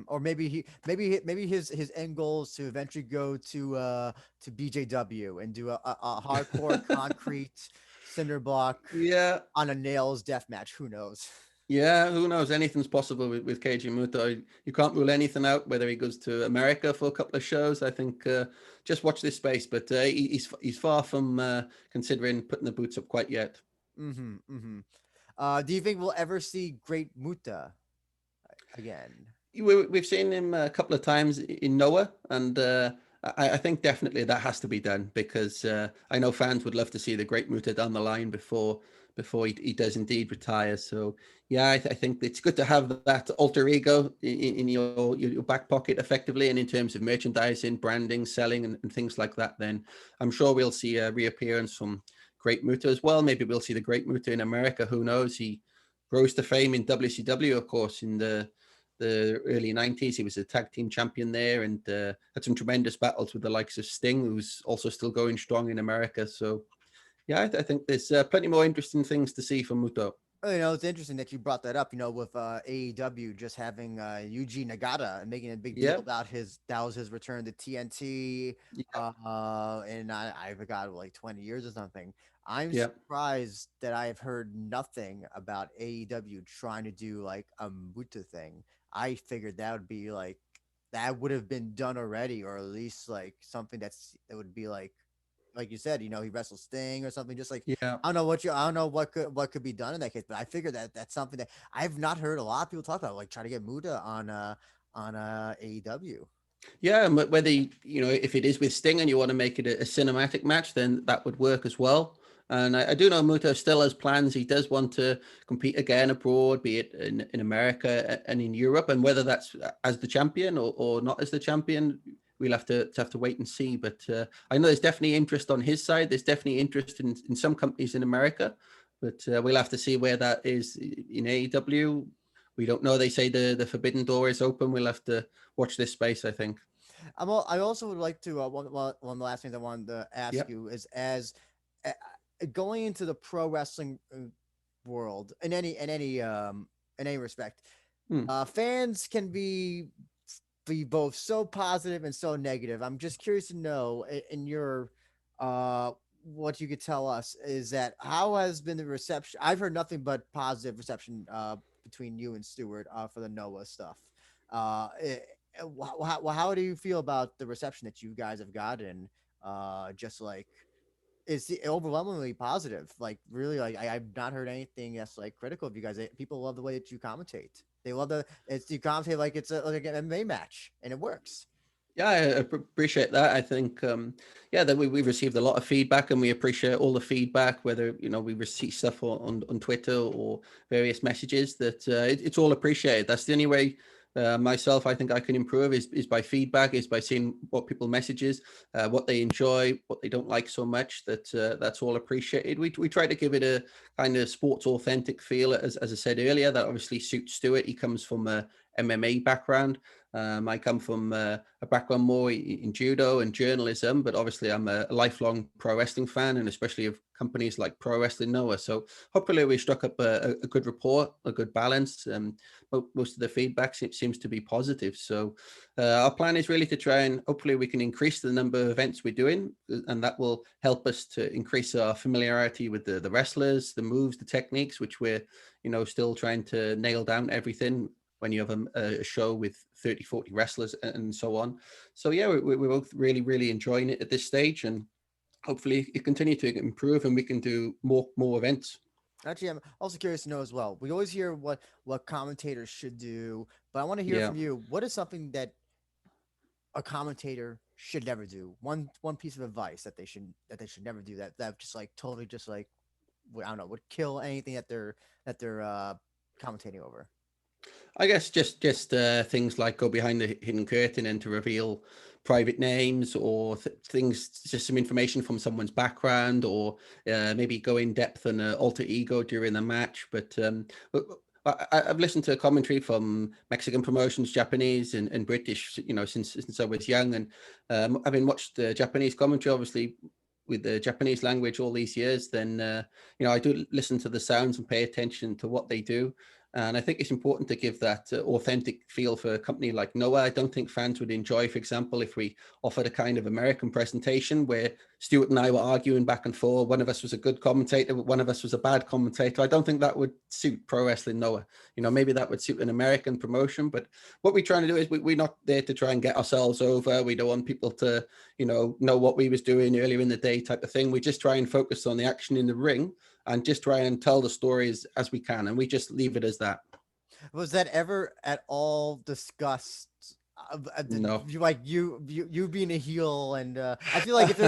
or maybe his end goal is to eventually go to BJW and do a hardcore concrete cinder block Yeah, on a nails death match. Who knows? yeah, who knows? Anything's possible with Keiji Muto. You can't rule anything out, whether he goes to America for a couple of shows. I think just watch this space, but he's far from considering putting the boots up quite yet. Mm-hmm. Mm-hmm. Do you think we'll ever see Great Muta again? We've seen him a couple of times in Noah, and I think definitely that has to be done, because I know fans would love to see the great Muta down the line before he does indeed retire. So yeah, I think it's good to have that alter ego in your back pocket effectively, and in terms of merchandising, branding, selling, and things like that. Then I'm sure we'll see a reappearance from Great Muta as well. Maybe we'll see the Great Muta in America. Who knows? He rose to fame in WCW, of course, in the early 90s. He was a tag team champion there, and had some tremendous battles with the likes of Sting, who's also still going strong in America. So yeah, I think there's plenty more interesting things to see from Muto. You know, it's interesting that you brought that up. You know, with AEW just having Yuji Nagata and making a big deal Yeah, about that was his return to TNT, yeah, and I forgot like 20 years or something. I'm yeah. surprised that I've heard nothing about AEW trying to do like a Muta thing. I figured that would be like that would have been done already, or at least like something that would be like you said, you know, he wrestled Sting or something. Just like Yeah. I don't know what could be done in that case, but I figured that that's something that I've not heard a lot of people talk about, like try to get Muda on AEW. Yeah, and whether if it is with Sting and you want to make it a cinematic match, then that would work as well. And I do know Muto still has plans. He does want to compete again abroad, be it in America and in Europe. And whether that's as the champion or not as the champion, we'll have to wait and see. But I know there's definitely interest on his side. There's definitely interest in some companies in America, but we'll have to see where that is in AEW. We don't know. They say the forbidden door is open. We'll have to watch this space, I think. I also would like to one of the last things I wanted to ask Yep. you is as uh, going into the pro wrestling world in any respect, Hmm. fans can be both so positive and so negative. I'm just curious to know in your uh what you could tell us is that how has been the reception? I've heard nothing but positive reception between you and Stewart for the Noah stuff. It, how do you feel about the reception that you guys have gotten? Just like it's overwhelmingly positive. Like really, like I've not heard anything that's like critical of you guys. People love the way that you commentate. They love you commentate like it's like an MMA match, and it works. Yeah, I appreciate that. I think, yeah, that we've received a lot of feedback, and we appreciate all the feedback. Whether we receive stuff on Twitter or various messages, that it's all appreciated. That's the only way. Myself, I think I can improve is by feedback, is by seeing what people messages, what they enjoy, what they don't like so much. That's all appreciated. We try to give it a kind of sports authentic feel, as I said earlier. That obviously suits Stuart. He comes from a MMA background. I come from a background more in judo and journalism, but obviously I'm a lifelong pro wrestling fan, and especially of companies like Pro Wrestling Noah. So hopefully we struck up a good rapport, a good balance. But most of the feedback seems to be positive. So our plan is really to try and hopefully we can increase the number of events we're doing, and that will help us to increase our familiarity with the wrestlers, the moves, the techniques, which we're still trying to nail down everything when you have a show with 30, 40 wrestlers and so on. So yeah, we're both really, really enjoying it at this stage, and hopefully it continue to improve and we can do more events. Actually, I'm also curious to know as well. We always hear what commentators should do, but I want to hear Yeah. from you. What is something that a commentator should never do? One piece of advice that they should never do that just like totally just like I don't know would kill anything that they're commentating over. I guess just things like go behind the hidden curtain and to reveal private names or things, just some information from someone's background, or maybe go in depth on an alter ego during the match. But I've listened to commentary from Mexican promotions, Japanese and British, since I was young, and having watched the Japanese commentary, obviously with the Japanese language all these years, then I do listen to the sounds and pay attention to what they do. And I think it's important to give that authentic feel for a company like Noah. I don't think fans would enjoy, for example, if we offered a kind of American presentation where Stuart and I were arguing back and forth. One of us was a good commentator, one of us was a bad commentator. I don't think that would suit Pro Wrestling Noah. Maybe that would suit an American promotion, but what we're trying to do is we're not there to try and get ourselves over. We don't want people to, know what we was doing earlier in the day type of thing. We just try and focus on the action in the ring and just try and tell the stories as we can, and we just leave it as that. Was that ever at all discussed? No. You being a heel, and I feel like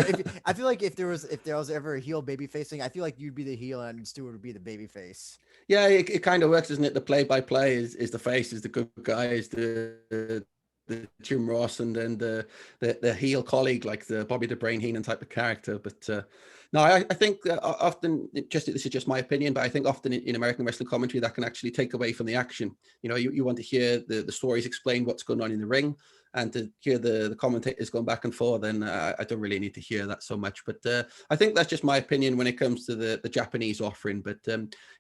I feel like if there was ever a heel baby facing, I feel like you'd be the heel and Stewart would be the baby face. Yeah, it kind of works, isn't it? The play-by-play is the face, is the good guy, is the Jim Ross, and then the heel colleague, like the Bobby the Brain Heenan type of character. But no, I think often, this is just my opinion, but I think often in American wrestling commentary that can actually take away from the action. You want to hear the stories explain what's going on in the ring, and to hear the commentators going back and forth, then I don't really need to hear that so much. But I think that's just my opinion when it comes to the Japanese offering. But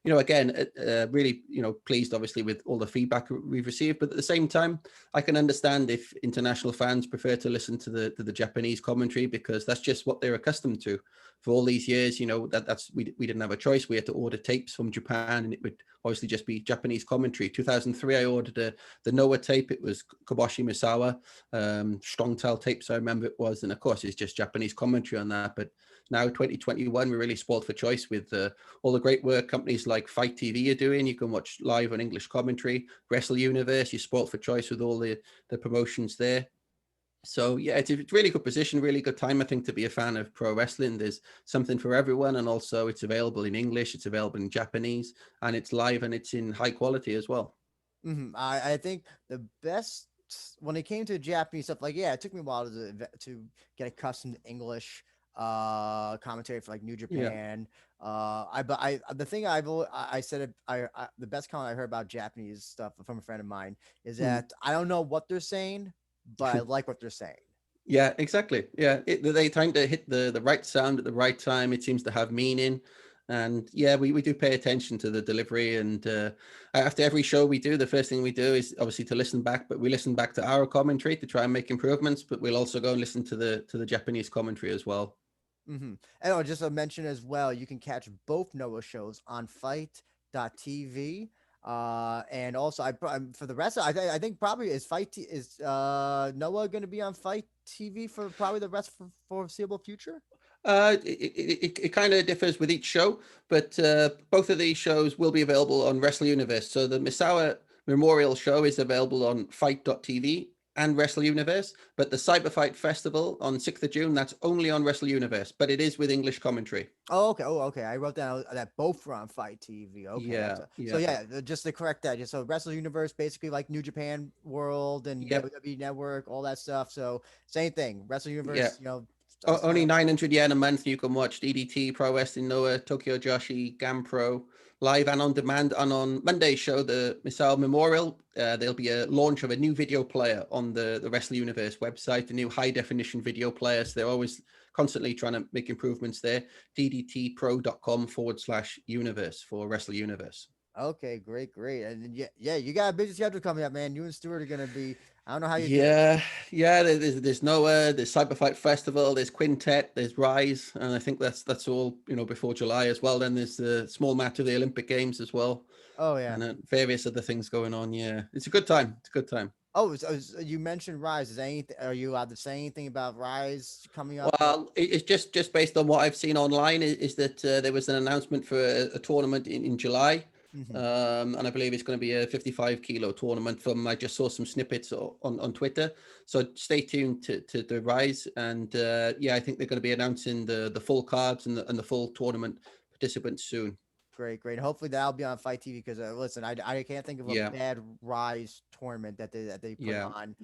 again, really pleased obviously with all the feedback we've received. But at the same time, I can understand if international fans prefer to listen to the Japanese commentary, because that's just what they're accustomed to. For all these years, that's we didn't have a choice. We had to order tapes from Japan, and it would obviously just be Japanese commentary. 2003, I ordered the Noah tape. It was Kobashi Misawa, strong tail tapes, I remember it was, and of course it's just Japanese commentary on that. But now 2021, we're really spoiled for choice with all the great work companies like Fight TV are doing. You can watch live on English commentary. Wrestle Universe, you're spoiled for choice with all the promotions there. So yeah, it's a really good position, really good time, I think, to be a fan of pro wrestling. There's something for everyone, and also it's available in English, it's available in Japanese, and it's live, and it's in high quality as well. I think the best when it came to Japanese stuff, like it took me a while to get accustomed to English commentary for like New Japan. The thing I said the best comment I heard about Japanese stuff from a friend of mine is that I don't know what they're saying, but I like what they're saying. Yeah, exactly. Yeah, they tend to hit the right sound at the right time. It seems to have meaning. And yeah, we do pay attention to the delivery. And after every show we do, the first thing we do is obviously to listen back, but we listen back to our commentary to try and make improvements. But we'll also go and listen to the Japanese commentary as well. And just a mention as well, you can catch both Noah shows on fight.tv. And also for the rest, I think probably is Noah going to be on Fight TV for probably the rest for foreseeable future? It kind of differs with each show, but both of these shows will be available on Wrestle Universe. So the Misawa Memorial Show is available on Fight.tv and Wrestle Universe, but the Cyberfight Festival on 6th of June, that's only on Wrestle Universe, but it is with English commentary. Oh, okay. I wrote down that both were on Fight TV. Okay. Yeah. So yeah, just to correct that, so Wrestle Universe, basically like New Japan World and WWE Network, all that stuff. So same thing, Wrestle Universe, only 900 yen a month. You can watch DDT, Pro Wrestling Noah, Tokyo Joshi, GAMPRO, live and on demand. And on Monday's show, the Misawa Memorial, there'll be a launch of a new video player on the Wrestle Universe website, a new high definition video player. So they're always constantly trying to make improvements there. ddtpro.com/universe for Wrestle Universe. Okay, great. And yeah, you got a busy schedule coming up, man. You and Stuart are going to be, I don't know how you're doing. There's Noah, there's Cyberfight Festival, there's Quintet, there's Rise, and I think that's all before July as well. Then there's the small match of the Olympic Games as well. Oh yeah, and various other things going on. Yeah, it's a good time. Oh, you mentioned Rise. Are you allowed to say anything about Rise coming up? Well, it's just based on what I've seen online. Is that there was an announcement for a tournament in July. And I believe it's going to be a 55 kilo tournament. I just saw some snippets on Twitter, so stay tuned to the Rise. And I think they're going to be announcing the full cards and the full tournament participants soon. Great. Hopefully that'll be on Fight TV because listen, I can't think of a bad Rise tournament that they put on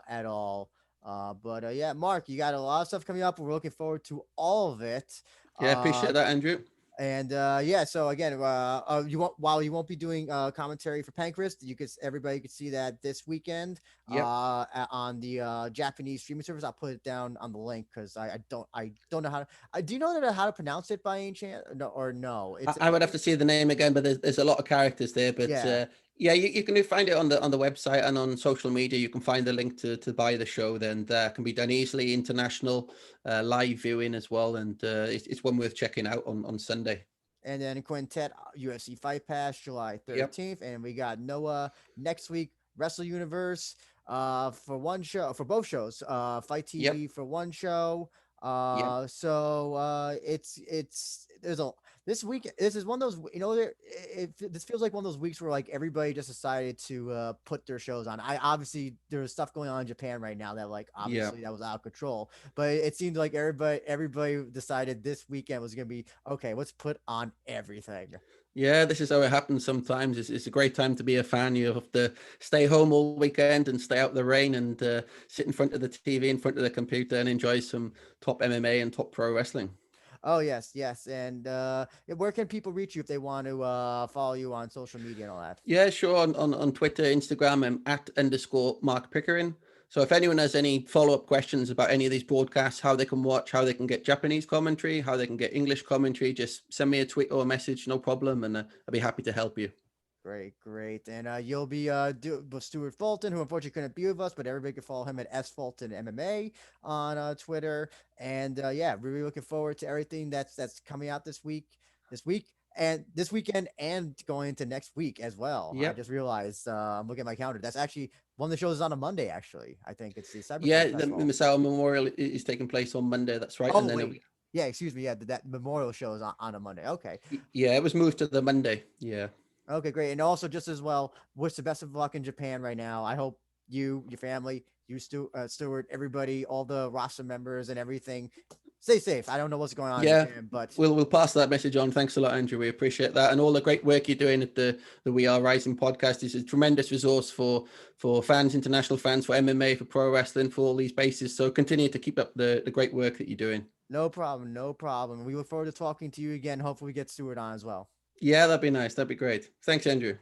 at all. But Mark, you got a lot of stuff coming up. We're looking forward to all of it. Yeah, appreciate that, Andrew. And so again, while you won't be doing commentary for Pancrase, everybody could see that this weekend on the Japanese streaming service. I'll put it down on the link because I don't know how to. Do you know how to pronounce it by any chance? No? I would have to see the name again, but there's a lot of characters there. But you can find it on the website and on social media. You can find the link to buy the show. Then that can be done easily. International live viewing as well, and it's one worth checking out on Sunday. And then Quintet UFC Fight Pass July 13th, and we got Noah next week. Wrestle Universe for one show, for both shows. Fight TV for one show. So this week. This is one of those. This feels like one of those weeks where like everybody just decided to put their shows on. Obviously there's stuff going on in Japan right now that like obviously that was out of control. But it seemed like everybody decided this weekend was gonna be okay. Let's put on everything. Yeah, this is how it happens sometimes. It's a great time to be a fan. You have to stay home all weekend and stay out the rain and sit in front of the TV, in front of the computer, and enjoy some top MMA and top pro wrestling. Oh, yes. And where can people reach you if they want to follow you on social media and all that? Yeah, sure. On Twitter, Instagram, I'm @_Mark Pickering. So if anyone has any follow-up questions about any of these broadcasts, how they can watch, how they can get Japanese commentary, how they can get English commentary, just send me a tweet or a message, no problem, and I'll be happy to help you. Great. And you'll be with Stuart Fulton, who unfortunately couldn't be with us, but everybody can follow him at S Fulton MMA on Twitter. And yeah, really looking forward to everything that's coming out this weekend, and going into next week as well. Yep. I just realized I'm looking at my calendar. That's actually one of the shows is on a Monday. Actually, I think it's the Cyberfight Yeah, Festival. the Misawa Memorial is taking place on Monday. That's right. Oh, and then wait. Yeah, excuse me. Yeah, that memorial show is on a Monday. Okay. Yeah, it was moved to the Monday. Yeah. Okay, great. And also, just as well, wish the best of luck in Japan right now. I hope you, your family, you, Stuart, everybody, all the roster members and everything, stay safe. I don't know what's going on in Japan, but we'll pass that message on. Thanks a lot, Andrew. We appreciate that, and all the great work you're doing at the We Are Rising podcast is a tremendous resource for fans, international fans, for MMA, for pro wrestling, for all these bases. So continue to keep up the great work that you're doing. No problem. We look forward to talking to you again. Hopefully, we get Stuart on as well. Yeah, that'd be nice. That'd be great. Thanks, Andrew.